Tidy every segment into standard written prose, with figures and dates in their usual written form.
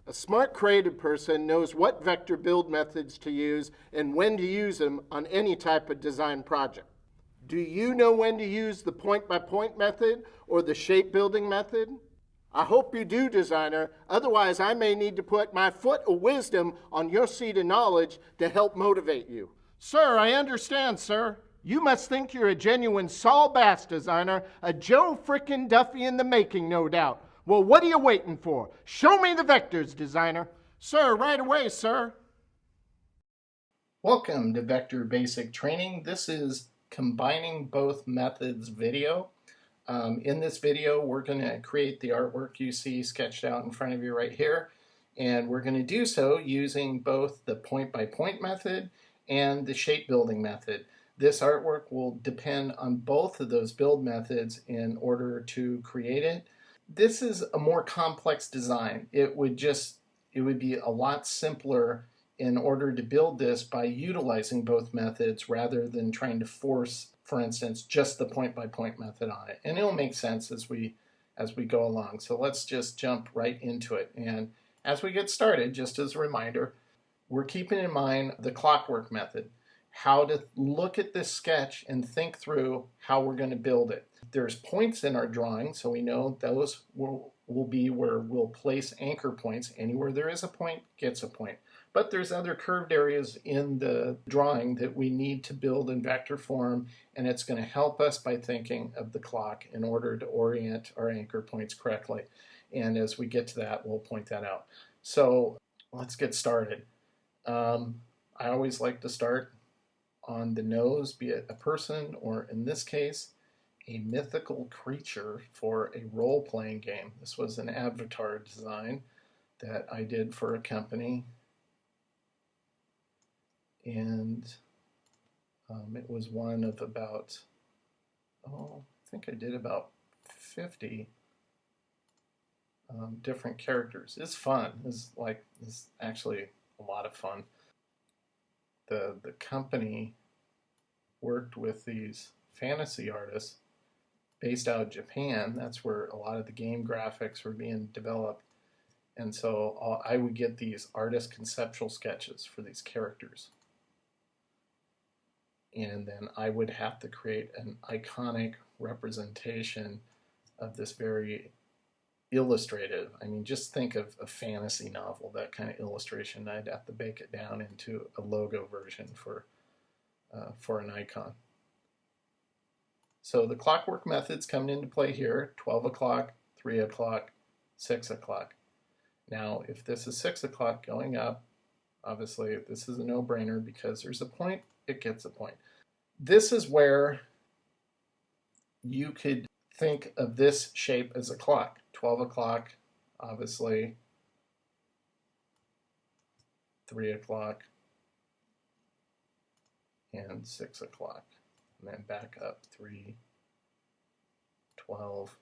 A smart creative person knows what vector build methods to use and when to use them on any type of design project. Do you know when to use the point-by-point method or the shape building method? I hope you do, designer. Otherwise, I may need to put my foot of wisdom on your seat of knowledge to help motivate you. Sir, I understand, sir. You must think you're a genuine Saul Bass designer, a Joe frickin' Duffy in the making, no doubt. Well, what are you waiting for? Show me the vectors, designer. Sir, right away, sir. Welcome to Vector Basic Training. This is combining both methods video. In this video, we're going to create the artwork you see sketched out in front of you right here. And we're going to do so using both the point-by-point method and the shape building method. This artwork will depend on both of those build methods in order to create it. This is a more complex design. It would be a lot simpler in order to build this by utilizing both methods rather than trying to force, for instance, just the point-by-point method on it. And it'll make sense as we go along. So let's just jump right into it. And as we get started, just as a reminder, we're keeping in mind the clockwork method, how to look at this sketch and think through how we're going to build it. There's points in our drawing, so we know those will be where we'll place anchor points. Anywhere there is a point gets a point. But there's other curved areas in the drawing that we need to build in vector form, and it's going to help us by thinking of the clock in order to orient our anchor points correctly. And as we get to that, we'll point that out. So let's get started. I always like to start on the nose, be it a person or, in this case, a mythical creature for a role-playing game. This was an avatar design that I did for a company, and it was one of about, I think I did about 50 different characters. It's fun. It's actually a lot of fun. The company worked with these fantasy artists based out of Japan. That's where a lot of the game graphics were being developed. And so I would get these artist conceptual sketches for these characters. And then I would have to create an iconic representation of this very illustrative. I mean, just think of a fantasy novel, that kind of illustration. I'd have to bake it down into a logo version for an icon. So the clockwork method's coming into play here, 12 o'clock, 3 o'clock, 6 o'clock. Now, if this is 6 o'clock going up, obviously this is a no-brainer because there's a point, it gets a point. This is where you could think of this shape as a clock. 12 o'clock, obviously, 3 o'clock, and 6 o'clock. And then back up 3, 12.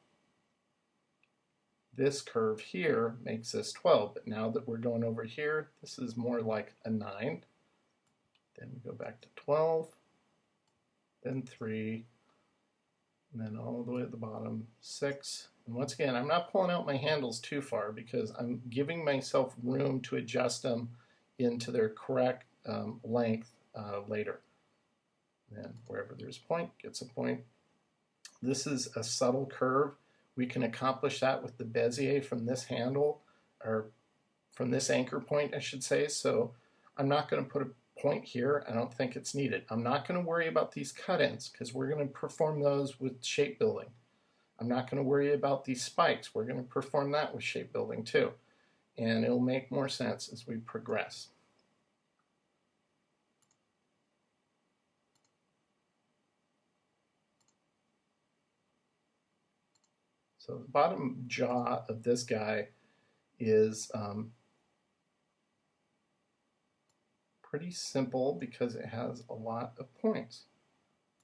This curve here makes this 12, but now that we're going over here, this is more like a 9. Then we go back to 12, then 3, and then all the way at the bottom, 6. And once again, I'm not pulling out my handles too far because I'm giving myself room to adjust them into their correct length later. And wherever there's a point, gets a point. This is a subtle curve. We can accomplish that with the Bezier from this handle, or from this anchor point, I should say. So I'm not going to put a point here. I don't think it's needed. I'm not going to worry about these cut-ins because we're going to perform those with shape building. I'm not going to worry about these spikes. We're going to perform that with shape building too. And it'll make more sense as we progress. So the bottom jaw of this guy is pretty simple because it has a lot of points,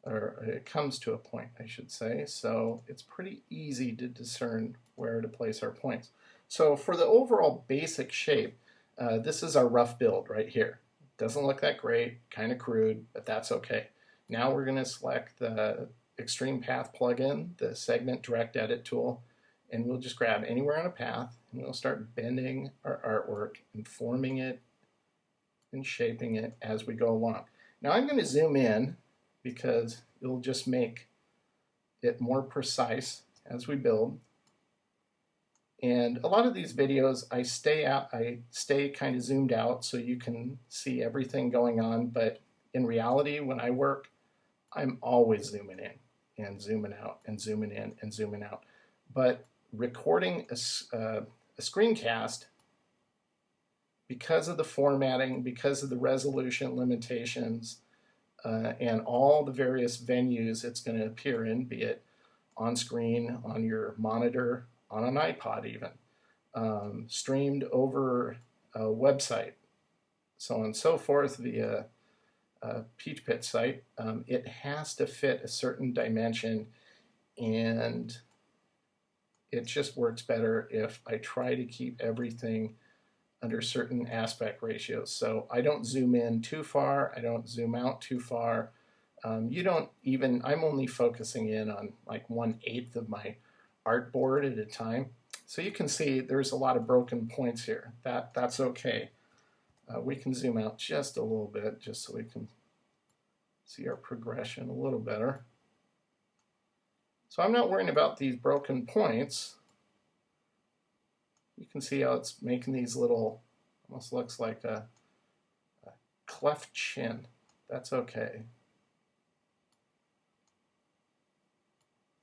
or it comes to a point, I should say. So it's pretty easy to discern where to place our points. So for the overall basic shape, this is our rough build right here. Doesn't look that great, kind of crude, but that's okay. Now we're going to select the Extreme Path plugin, the Segment Direct Edit tool, and we'll just grab anywhere on a path and we'll start bending our artwork and forming it and shaping it as we go along. Now I'm going to zoom in because it'll just make it more precise as we build. And a lot of these videos I stay kind of zoomed out so you can see everything going on, but in reality when I work I'm always zooming in and zooming out and zooming in and zooming out. But recording a screencast, because of the formatting, because of the resolution limitations, and all the various venues it's going to appear in, be it on screen, on your monitor, on an iPod even, streamed over a website, so on and so forth via Peach Pit site, it has to fit a certain dimension, and it just works better if I try to keep everything under certain aspect ratios. So I don't zoom in too far, I don't zoom out too far. You don't even, I'm only focusing in on like 1/8 of my artboard at a time. So you can see there's a lot of broken points here. That's okay. We can zoom out just a little bit just so we can see our progression a little better. So I'm not worrying about these broken points. You can see how it's making these little, almost looks like a cleft chin. That's okay.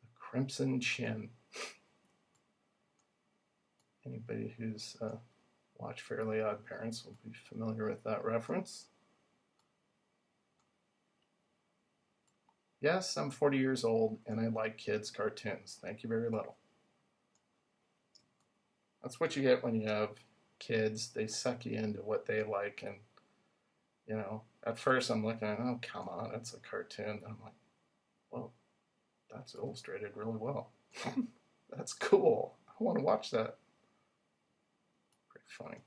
The crimson chin. Anybody who's watched Fairly Odd Parents will be familiar with that reference. Yes, I'm 40 years old and I like kids' cartoons. Thank you very little. That's what you get when you have kids. They suck you into what they like, and you know, at first I'm looking at, oh come on, it's a cartoon. And I'm like, well, that's illustrated really well. That's cool. I want to watch that. Pretty funny.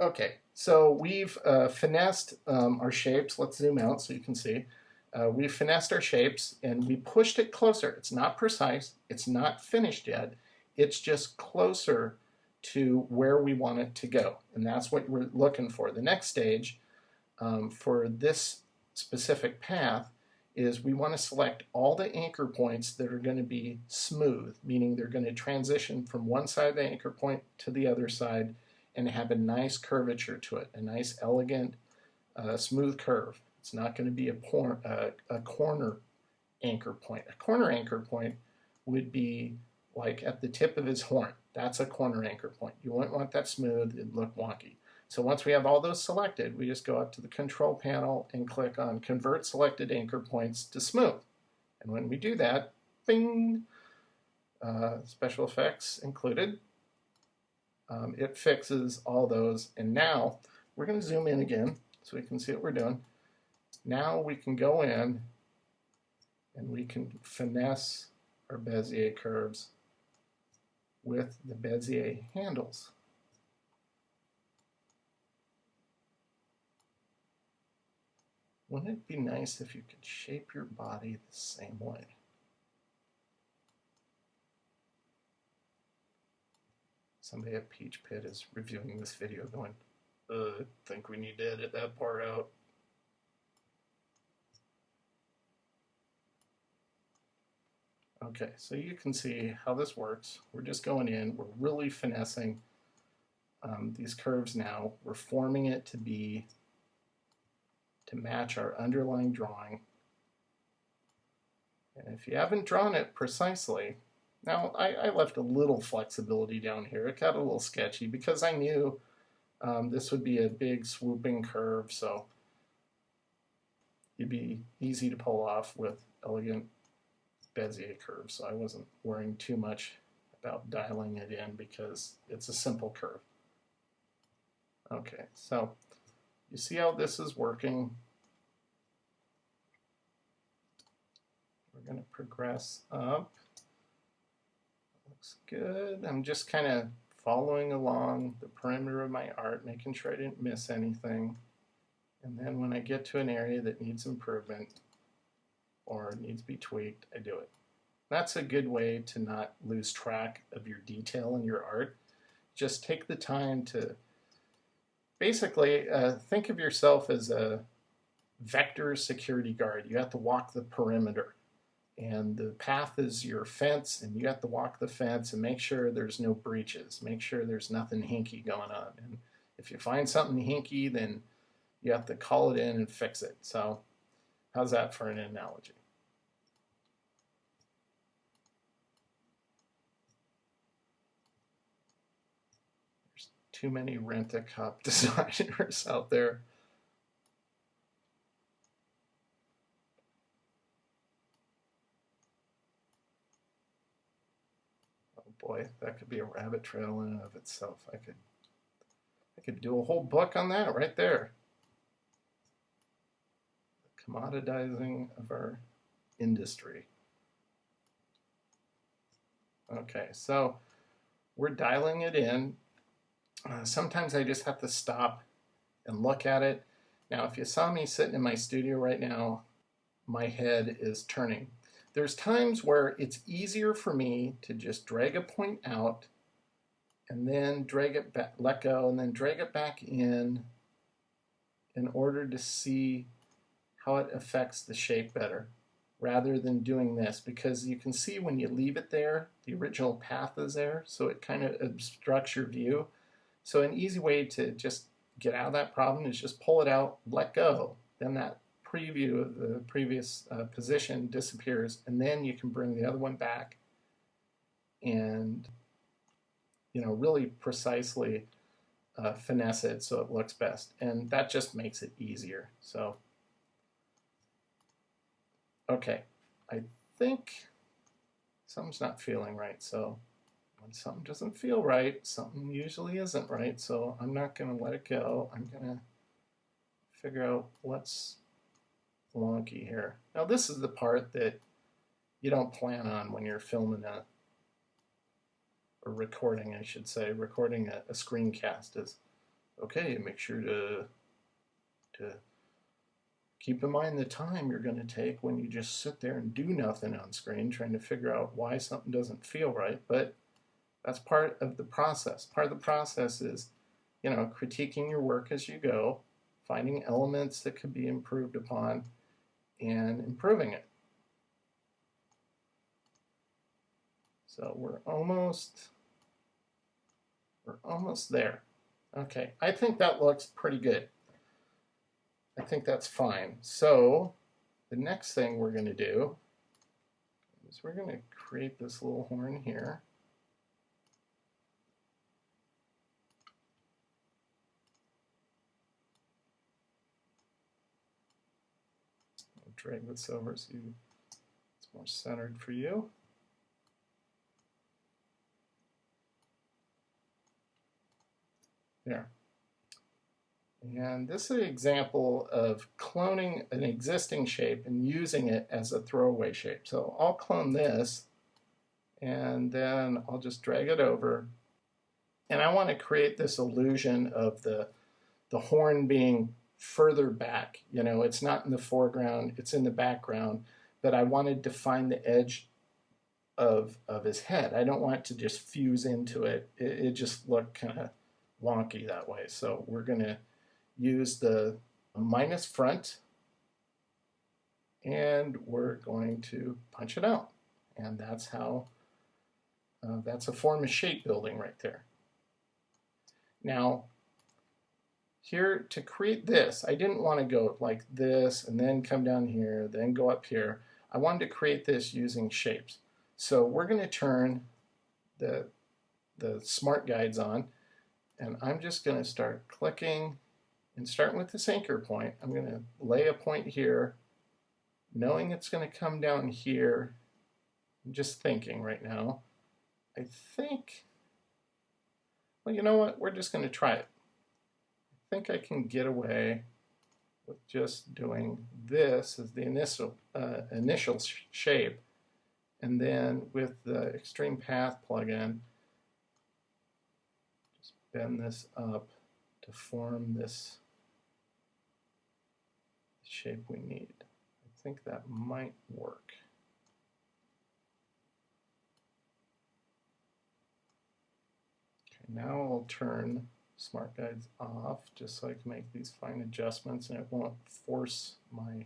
Okay, so we've finessed our shapes. Let's zoom out so you can see. We've finessed our shapes and we pushed it closer. It's not precise. It's not finished yet. It's just closer to where we want it to go. And that's what we're looking for. The next stage for this specific path is we want to select all the anchor points that are going to be smooth, meaning they're going to transition from one side of the anchor point to the other side and have a nice curvature to it, a nice, elegant, smooth curve. It's not going to be a corner anchor point. A corner anchor point would be like at the tip of his horn. That's a corner anchor point. You wouldn't want that smooth, it'd look wonky. So once we have all those selected, we just go up to the control panel and click on Convert Selected Anchor Points to Smooth. And when we do that, bing, special effects included, it fixes all those. And now we're going to zoom in again so we can see what we're doing. Now we can go in and we can finesse our Bezier curves with the Bezier handles. Wouldn't it be nice if you could shape your body the same way? Somebody at Peach Pit is reviewing this video going, I think we need to edit that part out. Okay, so you can see how this works. We're just going in, we're really finessing these curves now. We're forming it to match our underlying drawing. And if you haven't drawn it precisely, now I left a little flexibility down here. It got a little sketchy because I knew this would be a big swooping curve, so it'd be easy to pull off with elegant Bezier curves. So I wasn't worrying too much about dialing it in because it's a simple curve. Okay, so you see how this is working. We're going to progress up. Looks good. I'm just kind of following along the perimeter of my art, making sure I didn't miss anything. And then when I get to an area that needs improvement or needs to be tweaked, I do it. That's a good way to not lose track of your detail in your art. just take the time to basically think of yourself as a vector security guard. You have to walk the perimeter, and the path is your fence, and you have to walk the fence and make sure there's no breaches, make sure there's nothing hinky going on. And if you find something hinky, then you have to call it in and fix it. So how's that for an analogy? There's too many rent-a-cop designers out there. Oh boy, that could be a rabbit trail in and of itself. I could do a whole book on that right there. The commoditizing of our industry. Okay, so we're dialing it in. Sometimes I just have to stop and look at it. Now, if you saw me sitting in my studio right now, my head is turning. There's times where it's easier for me to just drag a point out and then drag it back, let go, and then drag it back in order to see how it affects the shape better, rather than doing this, because you can see when you leave it there, the original path is there, so it kind of obstructs your view. So an easy way to just get out of that problem is just pull it out, let go, then that preview of the previous position disappears, and then you can bring the other one back and really precisely finesse it so it looks best, and that just makes it easier. So okay, I think something's not feeling right. So when something doesn't feel right, something usually isn't right. So I'm not going to let it go. I'm going to figure out what's wonky here. Now this is the part that you don't plan on when you're filming or recording, I should say, recording a screencast is, okay, make sure to keep in mind the time you're going to take when you just sit there and do nothing on screen trying to figure out why something doesn't feel right. But that's part of the process. Part of the process is, critiquing your work as you go, finding elements that could be improved upon, and improving it. So we're almost there. Okay, I think that looks pretty good. I think that's fine. So the next thing we're going to do is we're going to create this little horn here. I'll drag this over so it's more centered for you. There. And this is an example of cloning an existing shape and using it as a throwaway shape. So I'll clone this, and then I'll just drag it over. And I want to create this illusion of the horn being further back. It's not in the foreground, it's in the background, but I want to define the edge of his head. I don't want it to just fuse into it. It just looked kind of wonky that way. So we're going to use the minus front, and we're going to punch it out. And that's how, that's a form of shape building right there. Now, here to create this, I didn't want to go like this and then come down here, then go up here. I wanted to create this using shapes. So we're going to turn the smart guides on, and I'm just going to start clicking and starting with this anchor point. I'm going to lay a point here, knowing it's going to come down here. I'm just thinking right now. I think, well, you know what? We're just going to try it. I think I can get away with just doing this as the initial shape, and then with the Extreme Path plugin, just bend this up to form this shape we need. I think that might work. Okay, Now I'll turn Smart Guides off just so I can make these fine adjustments and it won't force my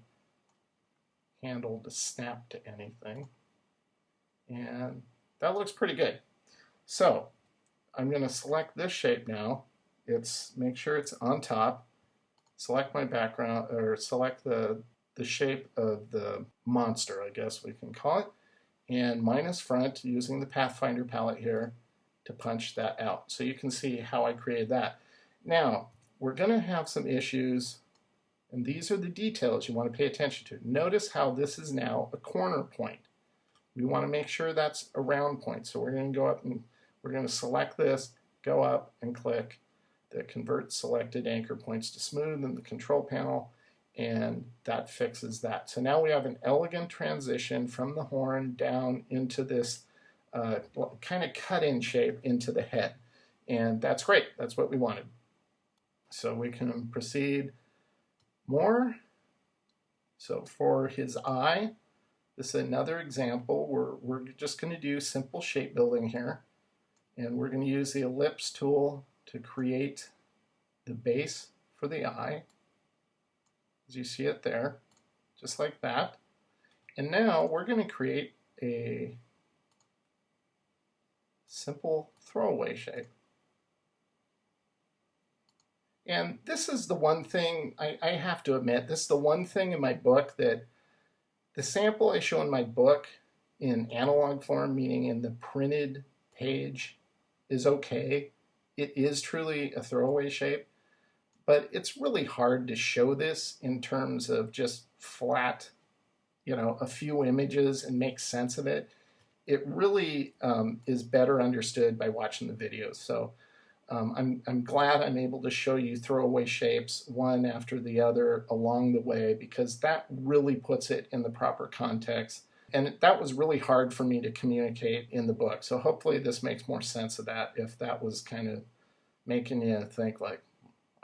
handle to snap to anything. And that looks pretty good. So I'm going to select this shape now. Make sure it's on top. Select my background, or select the shape of the monster, I guess we can call it, and minus front using the Pathfinder palette here to punch that out. So you can see how I created that. Now, we're going to have some issues, and these are the details you want to pay attention to. Notice how this is now a corner point. We want to make sure that's a round point. So we're going to go up and we're going to select this, go up and click the Convert Selected Anchor Points to Smooth in the control panel, and that fixes that. So now we have an elegant transition from the horn down into this kind of cut-in shape into the head. And that's great. That's what we wanted. So we can proceed more. So for his eye, this is another example. We're just going to do simple shape building here. And we're going to use the ellipse tool to create the base for the eye. As you see it there, just like that. And now we're going to create a simple throwaway shape. And this is the one thing, I have to admit, this is the one thing in my book that the sample I show in my book in analog form, meaning in the printed page, is okay. It is truly a throwaway shape, but it's really hard to show this in terms of just flat, a few images and make sense of it. It really is better understood by watching the videos. So I'm glad I'm able to show you throwaway shapes one after the other along the way, because that really puts it in the proper context. And that was really hard for me to communicate in the book. So hopefully this makes more sense of that, if that was kind of making you think like,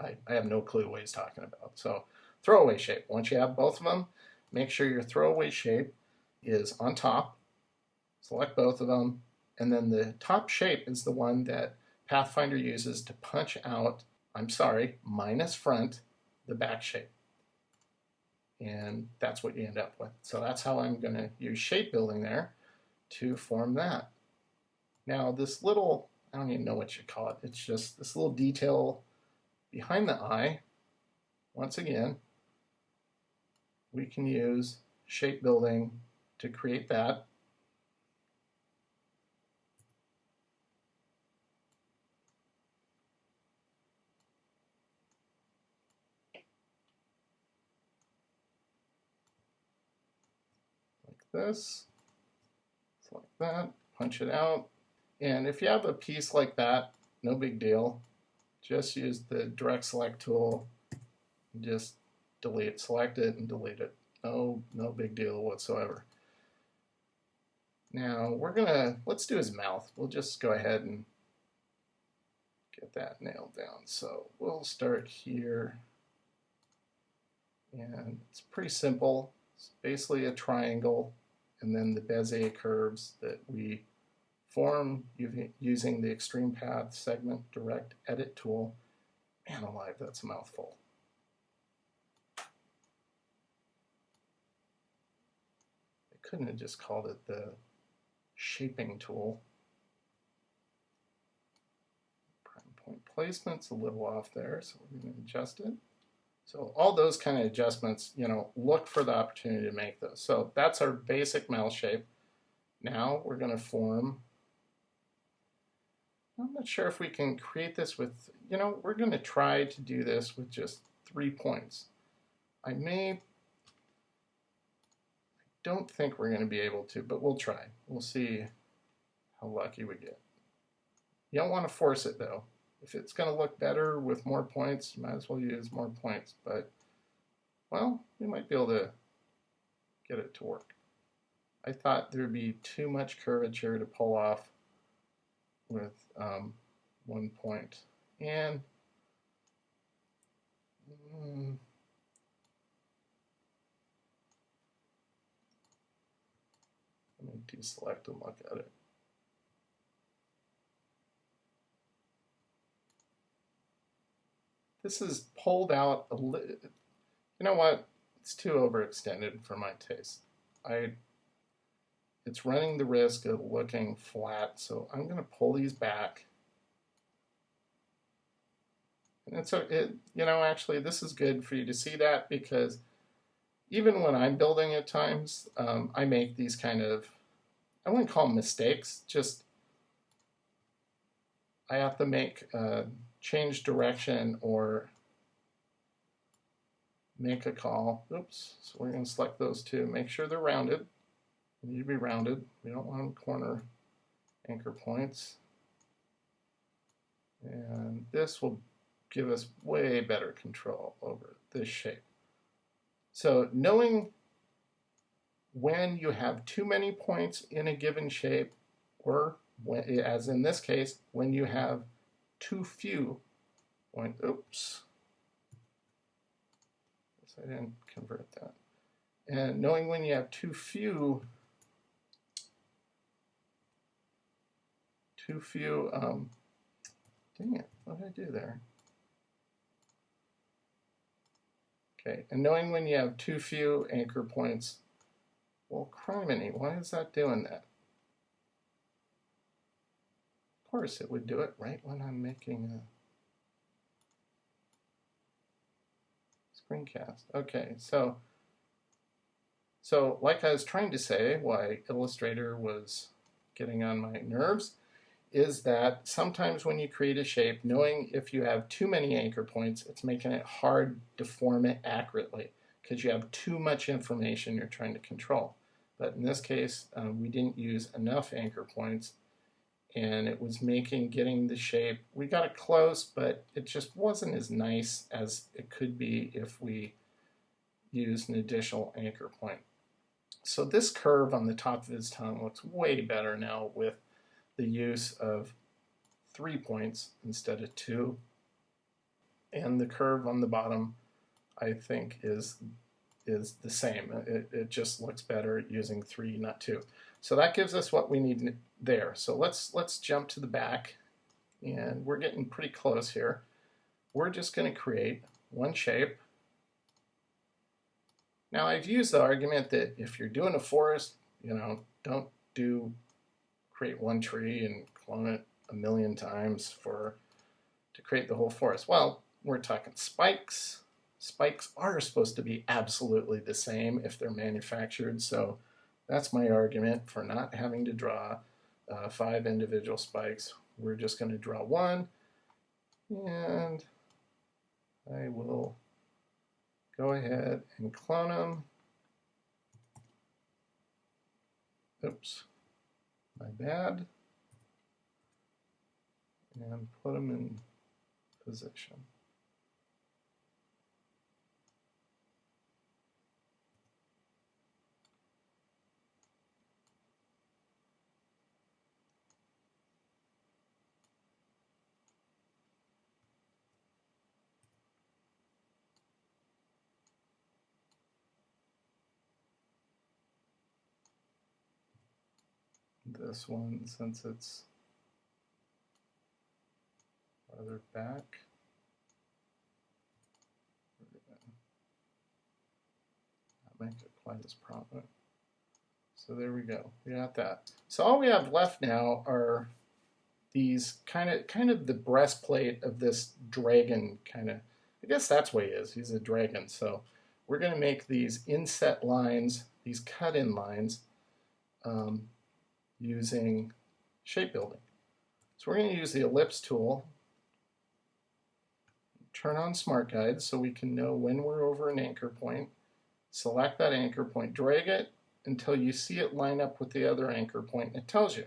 I have no clue what he's talking about. So throwaway shape. Once you have both of them, make sure your throwaway shape is on top. Select both of them. And then the top shape is the one that Pathfinder uses to punch out, minus front, the back shape. And that's what you end up with. So that's how I'm going to use shape building there to form that. Now this little, I don't even know what you call it. It's just this little detail behind the eye. Once again, we can use shape building to create that. This, like that, punch it out. And if you have a piece like that, no big deal. Just use the direct select tool, just select it and delete it. No big deal whatsoever. Now let's do his mouth. We'll just go ahead and get that nailed down. So we'll start here. And it's pretty simple. It's basically a triangle, and then the Bezier curves that we form using the Extreme Path Segment Direct Edit tool. Man alive, that's a mouthful. I couldn't have just called it the shaping tool. Prime point placement's a little off there, so we're going to adjust it. So all those kind of adjustments, look for the opportunity to make those. So that's our basic mouth shape. Now we're going to form, I'm not sure if we can create this with, we're going to try to do this with just 3 points. I don't think we're going to be able to, but we'll try. We'll see how lucky we get. You don't want to force it though. If it's going to look better with more points, you might as well use more points. But, well, we might be able to get it to work. I thought there would be too much curvature to pull off with 1 point. And let me deselect and look at it. this is pulled out a little. You know what? It's too overextended for my taste. It's running the risk of looking flat, so I'm going to pull these back. And actually, this is good for you to see that, because even when I'm building at times, I make these kind of, I wouldn't call them mistakes, just I have to make change direction or make a call. Oops, so we're going to select those two, make sure they're rounded. They need to be rounded. We don't want them corner anchor points. And this will give us way better control over this shape. So knowing when you have too many points in a given shape, or when, as in this case, when you have too few points. Oops. I didn't convert that. And knowing when you have too few, dang it, what did I do there? Okay, and knowing when you have too few anchor points, well, criminy, why is that doing that? Of course it would do it right when I'm making a screencast. Okay, so like I was trying to say, why Illustrator was getting on my nerves, is that sometimes when you create a shape, knowing if you have too many anchor points, it's making it hard to form it accurately because you have too much information you're trying to control. But in this case, we didn't use enough anchor points, and it was getting the shape. We got it close, but it just wasn't as nice as it could be if we used an additional anchor point. So this curve on the top of his tongue looks way better now with the use of 3 points instead of 2. And the curve on the bottom, I think, is the same. It just looks better using 3, not 2. So that gives us what we need there. So let's jump to the back, and we're getting pretty close here. We're just going to create one shape. Now I've used the argument that if you're doing a forest, don't create one tree and clone it a million times to create the whole forest. Well, we're talking spikes. Spikes are supposed to be absolutely the same if they're manufactured, so that's my argument for not having to draw 5 individual spikes. We're just going to draw one, and I will go ahead and clone them. Oops, my bad. And put them in position. This one, since it's farther back, not make it quite as prominent. So there we go. We got that. So all we have left now are these kind of the breastplate of this dragon kind of. I guess that's what he is. He's a dragon. So we're going to make these inset lines, these cut-in lines, using shape building. So we're going to use the ellipse tool, turn on Smart Guides so we can know when we're over an anchor point, select that anchor point, drag it until you see it line up with the other anchor point, and it tells you.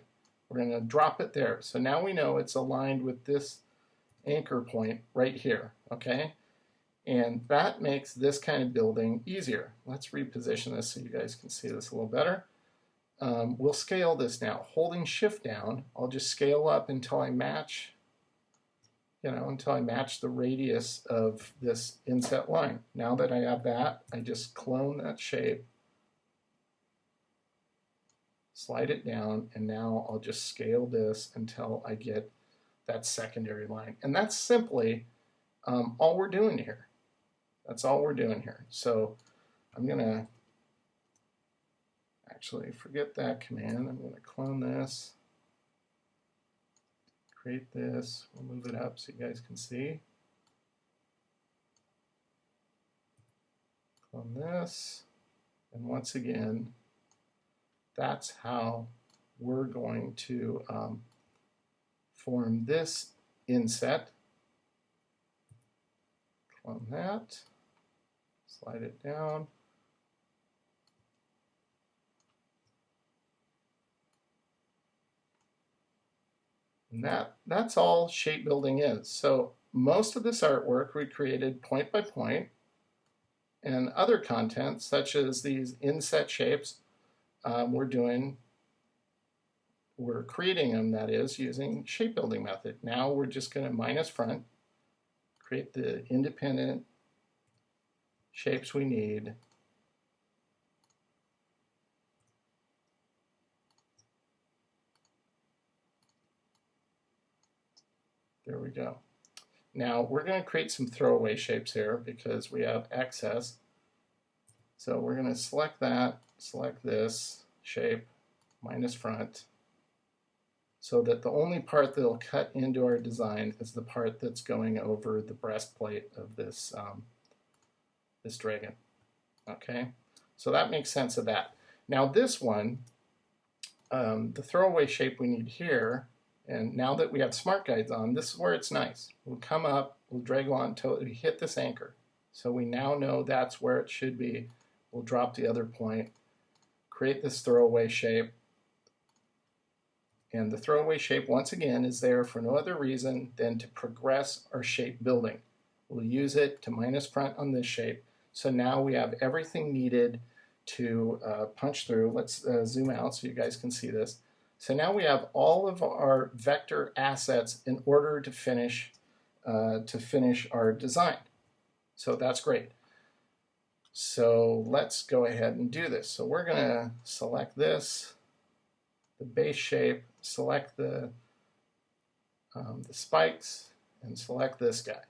We're going to drop it there. So now we know it's aligned with this anchor point right here, okay? And that makes this kind of building easier. Let's reposition this so you guys can see this a little better. We'll scale this now. Holding Shift down, I'll just scale up until I match, until I match the radius of this inset line. Now that I have that, I just clone that shape, slide it down, and now I'll just scale this until I get that secondary line. And that's simply all we're doing here. That's all we're doing here. So I'm going to actually forget that command. I'm going to clone this, create this. We'll move it up so you guys can see. Clone this. And once again, that's how we're going to form this inset. Clone that, slide it down. And that's all shape building is. So most of this artwork we created point by point, and other content such as these inset shapes we're creating them, that is, using shape building method. Now we're just going to minus front, create the independent shapes we need. There we go. Now we're going to create some throwaway shapes here because we have excess. So we're going to select that, select this shape, minus front, so that the only part that'll cut into our design is the part that's going over the breastplate of this, this dragon. Okay, so that makes sense of that. Now this one, the throwaway shape we need here, and now that we have smart guides on, this is where it's nice. We'll come up, we'll drag on until we hit this anchor. So we now know that's where it should be. We'll drop the other point, create this throwaway shape. And the throwaway shape, once again, is there for no other reason than to progress our shape building. We'll use it to minus front on this shape. So now we have everything needed to punch through. Let's zoom out so you guys can see this. So now we have all of our vector assets in order to finish our design. So that's great. So let's go ahead and do this. So we're going to select this, the base shape, select the spikes, and select this guy.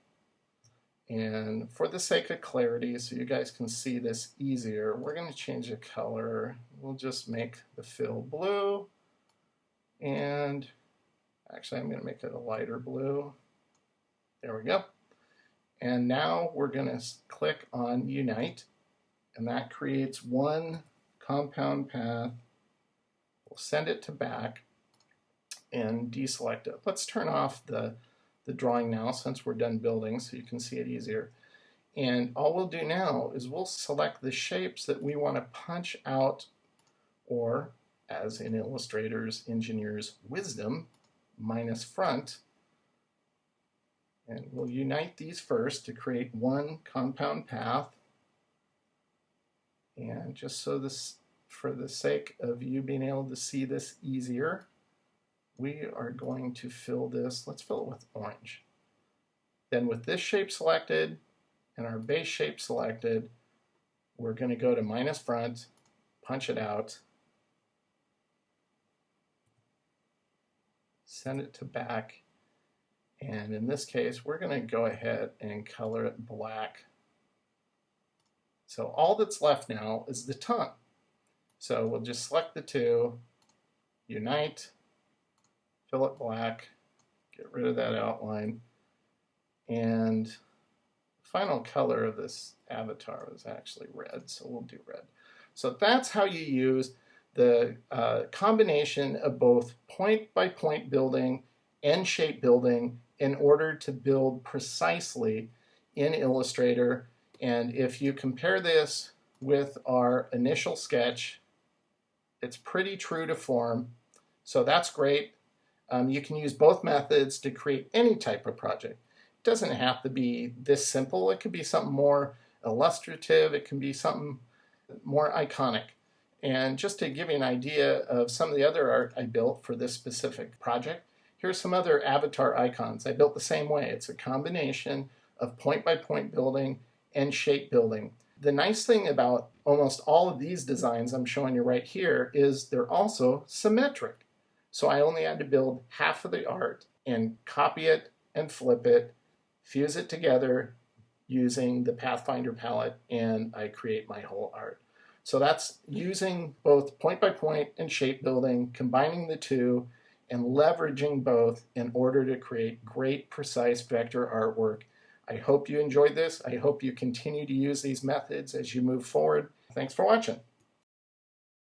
And for the sake of clarity, so you guys can see this easier, we're going to change the color. We'll just make the fill blue. And actually, I'm going to make it a lighter blue. There we go. And now we're going to click on Unite. And that creates one compound path. We'll send it to back and deselect it. Let's turn off the drawing now since we're done building so you can see it easier. And all we'll do now is we'll select the shapes that we want to punch out, or as in Illustrator's engineer's wisdom, minus front. And we'll unite these first to create one compound path. And just so this, for the sake of you being able to see this easier, we are going to fill this, let's fill it with orange. Then with this shape selected and our base shape selected, we're going to go to minus front, punch it out, send it to back, and in this case we're going to go ahead and color it black. So all that's left now is the tongue. So we'll just select the two, unite, fill it black, get rid of that outline, and the final color of this avatar is actually red, so we'll do red. So that's how you use the combination of both point-by-point building and shape building in order to build precisely in Illustrator. And if you compare this with our initial sketch, it's pretty true to form, so that's great. You can use both methods to create any type of project. It doesn't have to be this simple. It could be something more illustrative. It can be something more iconic. And just to give you an idea of some of the other art I built for this specific project, here's some other avatar icons I built the same way. It's a combination of point-by-point building and shape building. The nice thing about almost all of these designs I'm showing you right here is they're also symmetric. So I only had to build half of the art and copy it and flip it, fuse it together using the Pathfinder palette, and I create my whole art. So that's using both point by point and shape building, combining the two, and leveraging both in order to create great, precise vector artwork. I hope you enjoyed this. I hope you continue to use these methods as you move forward. Thanks for watching.